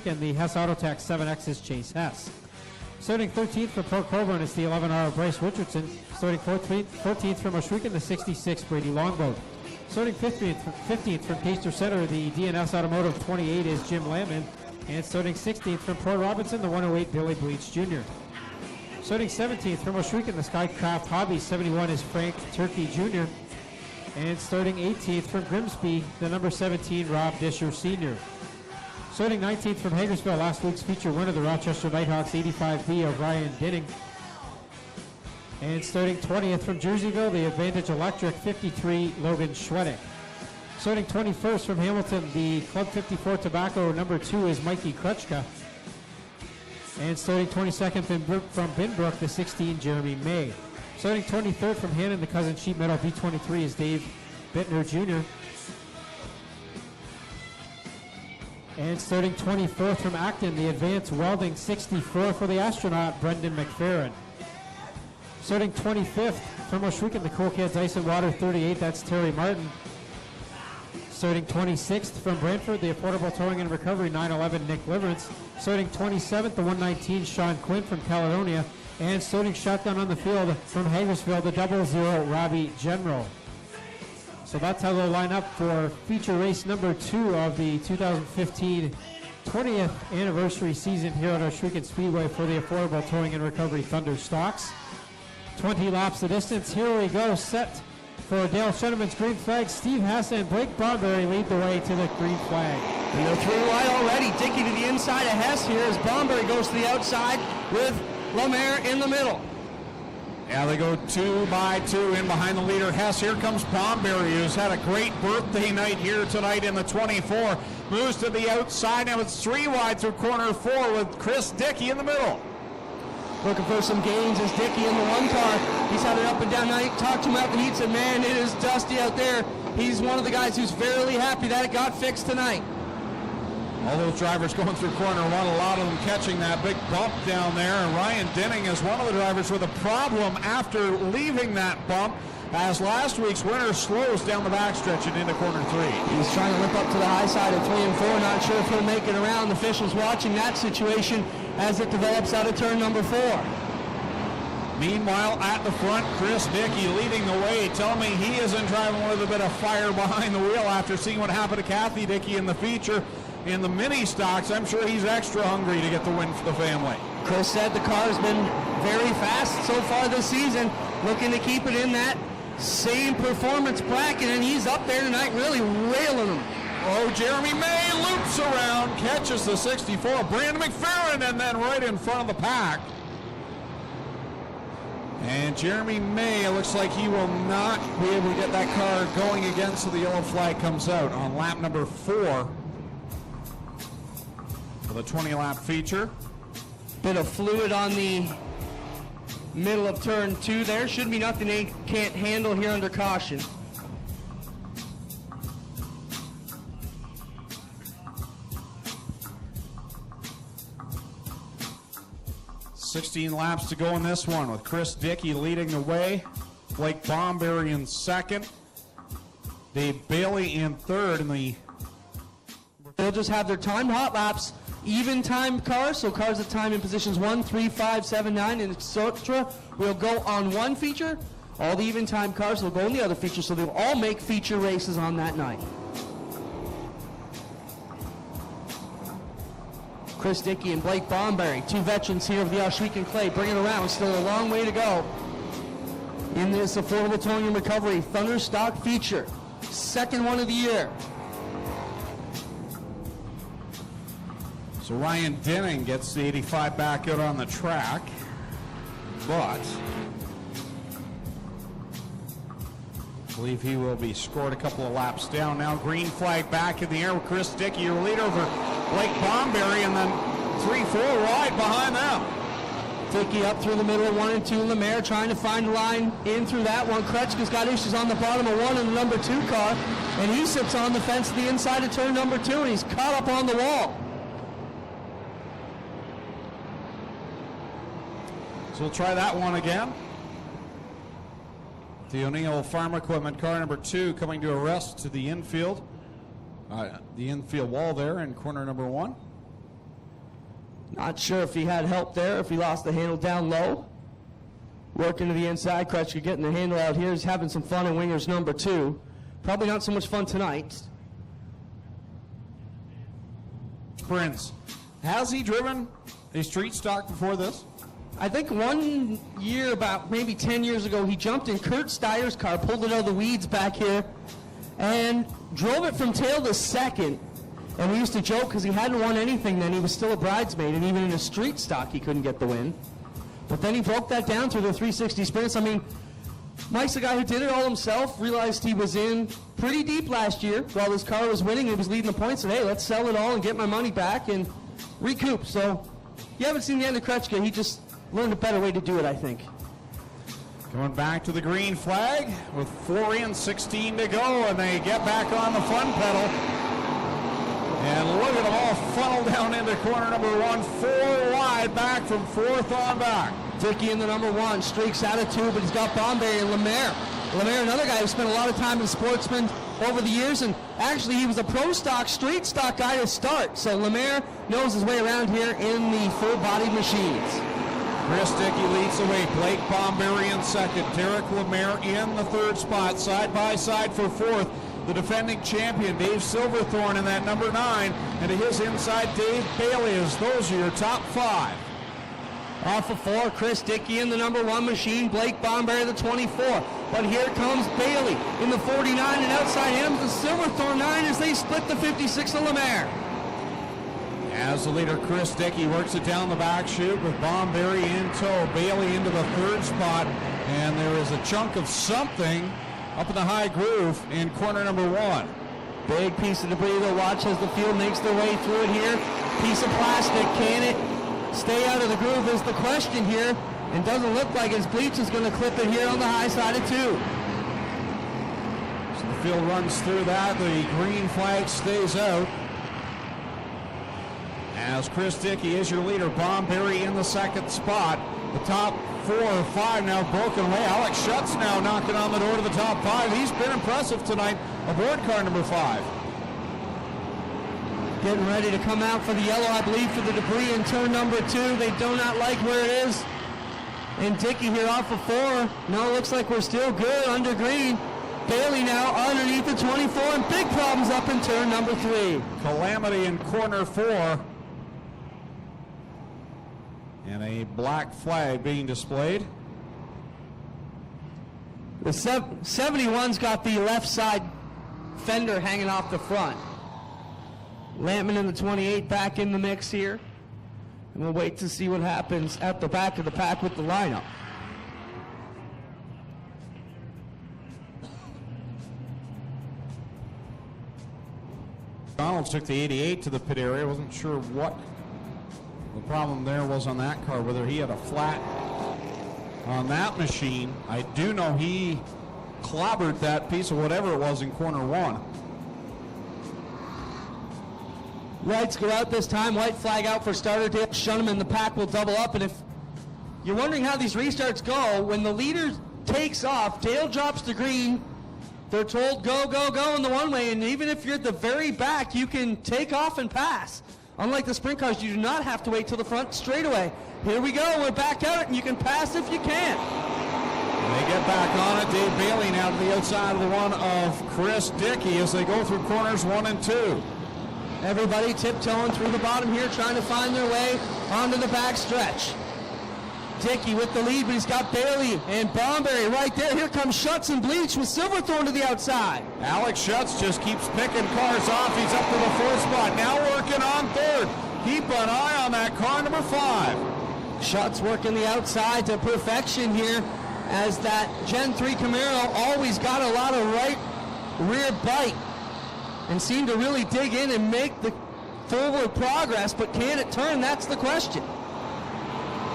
and the Hess Autotech 7X is Chase Hess. Starting 13th for Port Colborne is the 11R Bryce Richardson. Starting 14th from Oshwegan, the 66 Brady Longboat. Starting 15th from Pacer Center, the DNS Automotive 28 is Jim Lamman. And starting 16th from Port Robinson, the 108 Billy Bleach Jr. Starting 17th from Oshwegan, the Skycraft Hobby 71 is Frank Turkey Jr. And starting 18th from Grimsby, the number 17 Rob Disher Sr. Starting 19th from Hagersville, last week's feature winner, the Rochester Nighthawks 85B of Ryan Dinning. And starting 20th from Jerseyville, the Advantage Electric 53 Logan Schwedick. Starting 21st from Hamilton, the Club 54 Tobacco number 2 is Mikey Krutchka. And starting 22nd from Binbrook, the 16 Jeremy May. Starting 23rd from Hannon, the Cousin Sheep Metal B23 is Dave Bittner Jr. And starting 24th from Acton, the Advanced Welding 64 for the Astronaut, Brendan McFerrin. Starting 25th from Oshwegan, the Cool Kids Ice and Water 38, that's Terry Martin. Starting 26th from Brantford, the Affordable Towing and Recovery 911, Nick Liverance. Starting 27th, the 119, Sean Quinn from Caledonia. And starting shotgun on the field from Hagersville, the 00, Robbie General. So that's how they'll line up for feature race number 2 of the 2015 20th anniversary season here at Oshwegan Speedway for the Affordable Towing and Recovery Thunder Stocks. 20 laps the distance. Here we go, set for Dale Shenneman's green flag. Steve Hess and Blake Barberry lead the way to the green flag. And they're 3 wide already. Dickey to the inside of Hess here as Barberry goes to the outside with Lemaire in the middle. Yeah, they go 2 by 2 in behind the leader, Hess. Here comes Bomberry, who's had a great birthday night here tonight in the 24. Moves to the outside. Now it's 3 wide through corner 4 with Chris Dickey in the middle. Looking for some gains as Dickey in the 1 car. He's had it up and down. Now he talked to him out the heat, said, man, it is dusty out there. He's one of the guys who's very happy that it got fixed tonight. All those drivers going through corner 1, a lot of them catching that big bump down there. And Ryan Dinning is one of the drivers with a problem after leaving that bump, as last week's winner slows down the backstretch and into corner 3. He's trying to lip up to the high side of 3 and 4, not sure if he'll make it around. The officials watching that situation as it develops out of turn number 4. Meanwhile, at the front, Chris Dickey leading the way. Tell me he isn't driving with a bit of fire behind the wheel after seeing what happened to Kathy Dickey in the feature. In the mini stocks, I'm sure he's extra hungry to get the win for the family. Chris said the car has been very fast so far this season, looking to keep it in that same performance bracket, and he's up there tonight really railing them. Oh, Jeremy May loops around, catches the 64, Brandon McFerrin, and then right in front of the pack. And Jeremy May, it looks like he will not be able to get that car going again, so the yellow flag comes out on lap number 4. For the 20-lap feature. Bit of fluid on the middle of turn 2 there. Should be nothing they can't handle here under caution. $16 laps to go in this one with Chris Dickey leading the way. Blake Bomberry in second. Dave Bailey in third. And they'll just have their timed hot laps. Even timed cars, so cars that time in positions 1, 3, 5, 7, 9, and etc. will go on one feature. All the even timed cars will go on the other feature, so they'll all make feature races on that night. Chris Dickey and Blake Bomberry, 2 veterans here of the Oshwegan Clay, bring it around. Still a long way to go in this Affordable Towing and Recovery Thunder Stock feature. Second one of the year. So Ryan Dinning gets the 85 back out on the track, but I believe he will be scored a couple of laps down. Now green flag back in the air with Chris Dickey, your lead over Blake Bomberry, and then 3-4 wide behind them. Dickey up through the middle of 1 and 2. Lemaire trying to find the line in through that one. Krutchka's got issues on the bottom of 1 in the number 2 car, and he sits on the fence to the inside of turn number 2, and he's caught up on the wall. So we'll try that one again. The O'Neill Farm Equipment car number 2 coming to a rest to the infield. The infield wall there in corner number 1. Not sure if he had help there, if he lost the handle down low. Working to the inside, Kretschka getting the handle out here. He's having some fun in wingers number 2. Probably not so much fun tonight. Prince, has he driven a street stock before this? I think one year, about maybe 10 years ago, he jumped in Kurt Steyer's car, pulled it out of the weeds back here, and drove it from tail to second. And we used to joke because he hadn't won anything then. He was still a bridesmaid, and even in a street stock, he couldn't get the win. But then he broke that down through the 360 sprints. I mean, Mike's the guy who did it all himself, realized he was in pretty deep last year while his car was winning. He was leading the points, said, hey, let's sell it all and get my money back and recoup. So you haven't seen the end of Kretschka. He just learned a better way to do it, I think. Going back to the green flag with 4 in, 16 to go, and they get back on the front pedal. And look at them all funnel down into corner number 1, 4 wide back from 4th on back. Dickey in the number 1, streaks out of 2, but he's got Bomberry and Lemaire. Lemaire, another guy who spent a lot of time in Sportsman over the years, and actually he was a pro stock, street stock guy to start. So Lemaire knows his way around here in the full-bodied machines. Chris Dickey leads the way. Blake Bomberry in 2nd. Derek Lemaire in the 3rd spot. Side by side for 4th. The defending champion, Dave Silverthorne, in that number 9. And to his inside, Dave Bailey. As those are your top 5. Off of 4, Chris Dickey in the number 1 machine, Blake Bomberry the 24. But here comes Bailey in the 49, and outside him the Silverthorne 9 as they split the 56 of Lemaire. As the leader, Chris Dickey, works it down the back chute with Bomberry in tow. Bailey into the 3rd spot, and there is a chunk of something up in the high groove in corner number 1. Big piece of debris to watch as the field makes their way through it here. Piece of plastic, can it stay out of the groove is the question here, and doesn't look like his bleach is going to clip it here on the high side of 2. So the field runs through that. The green flag stays out. As Chris Dickey is your leader, Bomberry in the 2nd spot. The top 4 or 5 now broken away. Alex Schutz now knocking on the door to the top 5. He's been impressive tonight aboard car number 5. Getting ready to come out for the yellow, I believe, for the debris in turn number 2. They do not like where it is. And Dickey here off of 4. No, it looks like we're still good under green. Bailey now underneath the 24, and big problems up in turn number 3. Calamity in corner 4. And a black flag being displayed. The 71's got the left side fender hanging off the front. Lampman in the 28 back in the mix here. And we'll wait to see what happens at the back of the pack with the lineup. Donalds took the 88 to the pit area. Wasn't sure what the problem there was on that car, whether he had a flat on that machine. I do know he clobbered that piece of whatever it was in corner 1. Lights go out this time. White flag out for starter. Dale Shuneman. The pack will double up. And if you're wondering how these restarts go, when the leader takes off, Dale drops the green. They're told go, go, go in the one way. And even if you're at the very back, you can take off and pass. Unlike the sprint cars, you do not have to wait till the front straightaway. Here we go. We're back out, and you can pass if you can. They get back on it. Dave Bailey now to the outside of the one of Chris Dickey as they go through corners 1 and 2. Everybody tiptoeing through the bottom here, trying to find their way onto the back stretch. Dickey with the lead, but he's got Bailey and Bomberry right there. Here comes Schutz and Bleach with Silverthorne to the outside. Alex Schutz just keeps picking cars off. He's up to the 4th spot. Now working on 3rd. Keep an eye on that car number 5. Schutz working the outside to perfection here, as that Gen 3 Camaro always got a lot of right rear bite and seemed to really dig in and make the forward progress, but can it turn? That's the question.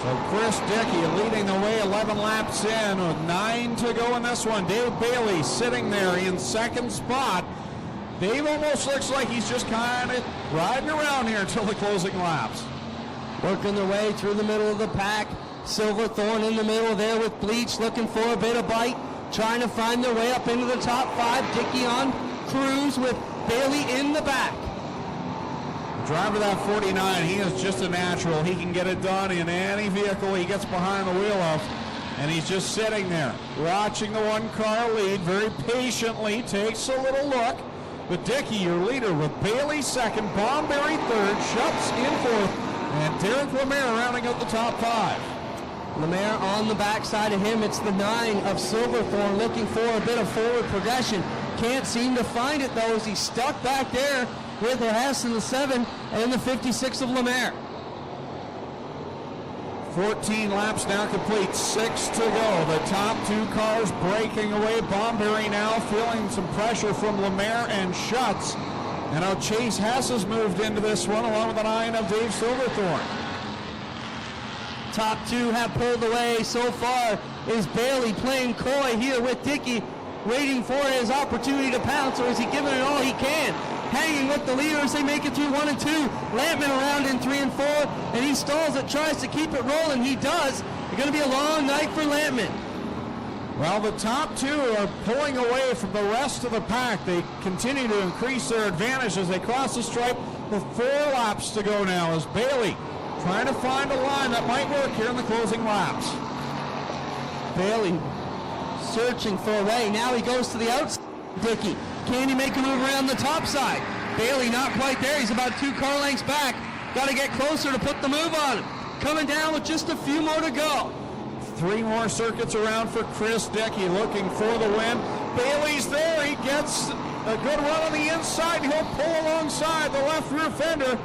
So Chris Dickey leading the way 11 laps in with 9 to go in this one. Dave Bailey sitting there in 2nd spot. Dave almost looks like he's just kind of riding around here until the closing laps. Working their way through the middle of the pack. Silverthorne in the middle there with Bleach looking for a bit of bite, trying to find their way up into the top 5. Dickey on cruise with Bailey in the back. driver that 49, he is just a natural. He can get it done in any vehicle he gets behind the wheel of. And he's just sitting there, watching the one-car lead very patiently, takes a little look. But Dickey, your leader, with Bailey second, Bomberry third, Schutz in fourth, and Derek Lemaire rounding out the top 5. Lemaire on the backside of him. It's the 9 of Silverthorne looking for a bit of forward progression. Can't seem to find it, though, as he's stuck back there with the Hess in the 7 and the 56 of Lemaire. 14 laps now complete, 6 to go. The top 2 cars breaking away. Bomberry now feeling some pressure from Lemaire and Schutz. And now Chase Hess has moved into this one along with the 9 of Dave Silverthorne. Top 2 have pulled away so far. Is Bailey playing coy here with Dickey, waiting for his opportunity to pounce, or is he giving it all he can? Hanging with the leaders, they make it through 1 and 2. Lampman around in 3 and 4, and he stalls it, tries to keep it rolling. He does. It's going to be a long night for Lampman. Well, the top 2 are pulling away from the rest of the pack. They continue to increase their advantage as they cross the stripe with 4 laps to go now as Bailey trying to find a line that might work here in the closing laps. Bailey searching for a way. Now he goes to the outside. Dickey, can he make a move around the top side? Bailey not quite there. He's about 2 car lengths back. Got to get closer to put the move on him. Coming down with just a few more to go. 3 more circuits around for Chris Dickey looking for the win. Bailey's there. He gets a good run on the inside. He'll pull alongside the left rear fender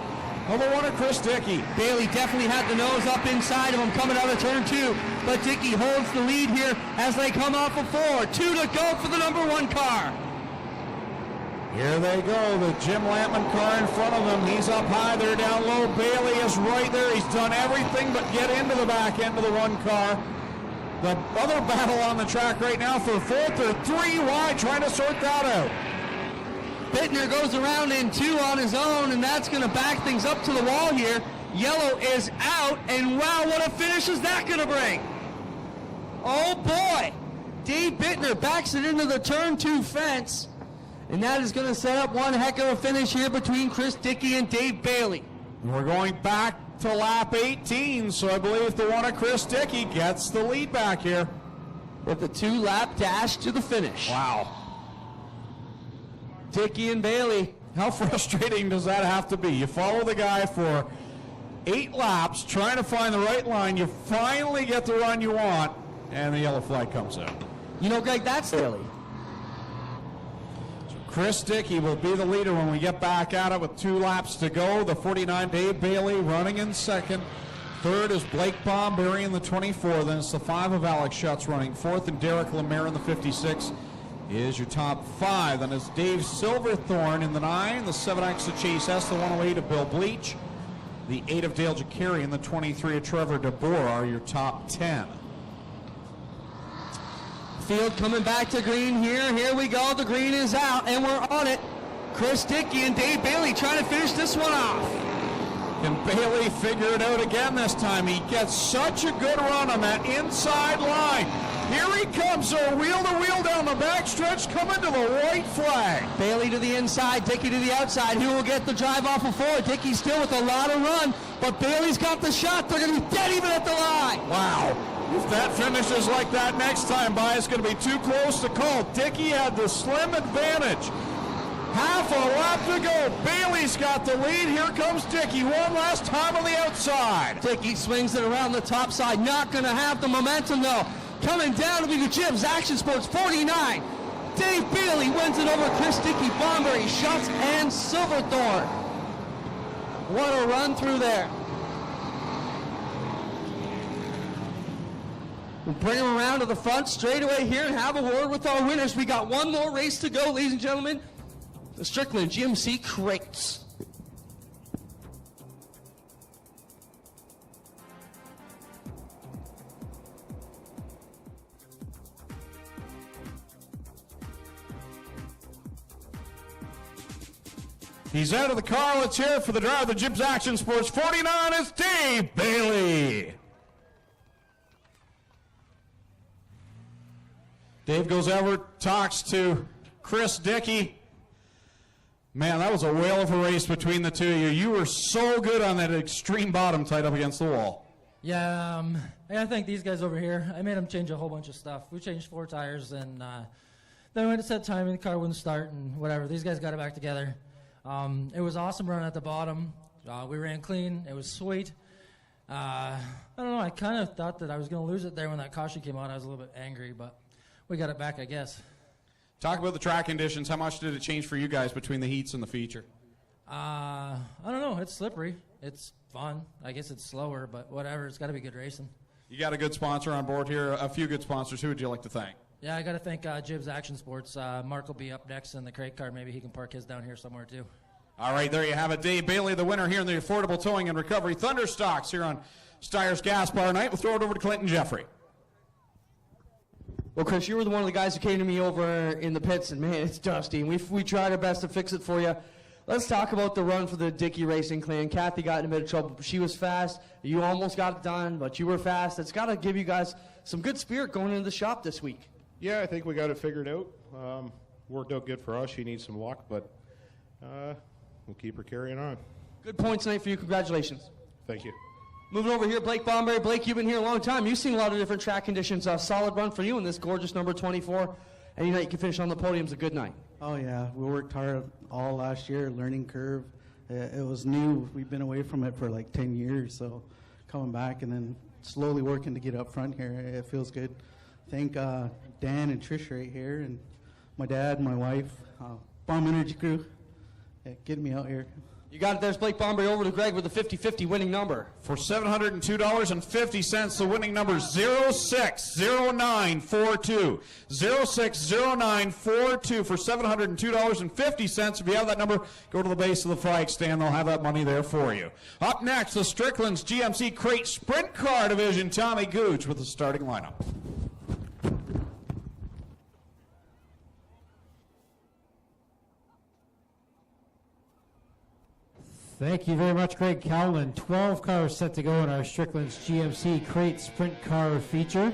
of the 1 of Chris Dickey. Bailey definitely had the nose up inside of him coming out of turn 2, but Dickey holds the lead here as they come off of 4. 2 to go for the number 1 car. Here they go, the Jim Lampman car in front of them. He's up high, they're down low. Bailey is right there. He's done everything but get into the back end of the 1 car. The other battle on the track right now for 4th. They're 3 wide trying to sort that out. Bittner goes around in 2 on his own, and that's going to back things up to the wall here. Yellow is out, and wow, what a finish is that going to bring? Oh boy, Dave Bittner backs it into the turn 2 fence, and that is going to set up one heck of a finish here between Chris Dickey and Dave Bailey. We're going back to lap 18, so I believe the 1 of Chris Dickey gets the lead back here. With the 2-lap dash to the finish. Wow. Dickey and Bailey. How frustrating does that have to be? You follow the guy for 8 laps trying to find the right line. You finally get the run you want, and the yellow flag comes out. You know, Greg, that's Bailey. So Chris Dickey will be the leader when we get back at it with 2 laps to go. The 49, Dave Bailey, running in 2nd. 3rd is Blake Bomberry in the 24. Then it's the 5 of Alex Schutz running 4th, and Derek Lemaire in the 56. Is your top 5. Then it's Dave Silverthorne in the 9, the 7X of Chase Hess, the 108 of Bill Bleach, the 8 of Dale Jacari, and the 23 of Trevor DeBoer are your top 10. Field coming back to green here. Here we go. The green is out, and we're on it. Chris Dickey and Dave Bailey trying to finish this one off. Can Bailey figure it out again this time? He gets such a good run on that inside line. Here he comes, so wheel-to-wheel down the backstretch, coming to the white flag. Bailey to the inside, Dickey to the outside. Who will get the drive off of 4? Dickey still with a lot of run, but Bailey's got the shot. They're going to be dead even at the line. Wow. If that finishes like that next time by, it's going to be too close to call. Dickey had the slim advantage. Half a lap to go. Bailey's got the lead. Here comes Dickey one last time on the outside. Dickey swings it around the top side. Not going to have the momentum, though. Coming down to be the Jim's Action Sports 49. Dave Bailey wins it over Chris Dickey, Bomberry, Schutz, and Silverthorne. What a run through there. We'll bring them around to the front straightaway here and have a word with our winners. We got one more race to go, ladies and gentlemen. The Strickland GMC Crates. He's out of the car. Let's hear it for the driver of the Jim's Action Sports 49. It's Dave Bailey. Dave goes over, talks to Chris Dickey. Man, that was a whale of a race between the two of you. You were so good on that extreme bottom tied up against the wall. Yeah, I think these guys over here, I made them change a whole bunch of stuff. We changed 4 tires, and then we went to set time, and the car wouldn't start, and whatever. These guys got it back together. It was awesome running at the bottom. We ran clean. It was sweet. I don't know. I kind of thought that I was going to lose it there when that caution came out. I was a little bit angry, but we got it back, I guess. Talk about the track conditions. How much did it change for you guys between the heats and the feature? I don't know. It's slippery. It's fun. I guess it's slower, but whatever. It's got to be good racing. You got a good sponsor on board here, a few good sponsors. Who would you like to thank? Yeah, I got to thank Jibs Action Sports. Mark will be up next in the crate car. Maybe he can park his down here somewhere, too. All right, there you have it. Dave Bailey, the winner here in the Affordable Towing and Recovery Thunderstocks here on Steyer's Gas Bar Night. We'll throw it over to Clinton Jeffrey. Well, Chris, you were one of the guys who came to me over in the pits, and man, it's dusty. And we tried our best to fix it for you. Let's talk about the run for the Dickey Racing Clan. Kathy got in a bit of trouble. She was fast. You almost got it done, but you were fast. It's got to give you guys some good spirit going into the shop this week. Yeah, I think we got it figured out. Worked out good for us. She needs some luck, but we'll keep her carrying on. Good points tonight for you. Congratulations. Thank you. Moving over here, Blake Bomberry. Blake, you've been here a long time. You've seen a lot of different track conditions. A solid run for you in this gorgeous number 24. Any night you can finish on the podium is a good night. Oh, yeah. We worked hard all last year, learning curve. It was new. We've been away from it for like 10 years, so coming back and then slowly working to get up front here, it feels good. Thank Dan and Trish right here, and my dad, my wife, Bomb Energy Crew, getting me out here. You got it. There's Blake Bomberry over to Greg with the 50-50 winning number. For $702.50, the winning number 060942. 060942 for $702.50. If you have that number, go to the base of the flag stand. They'll have that money there for you. Up next, the Strickland's GMC Crate Sprint Car Division. Tommy Gooch with the starting lineup. Thank you very much, Greg Cowlin. 12 cars set to go in our Strickland's GMC Crate Sprint Car feature.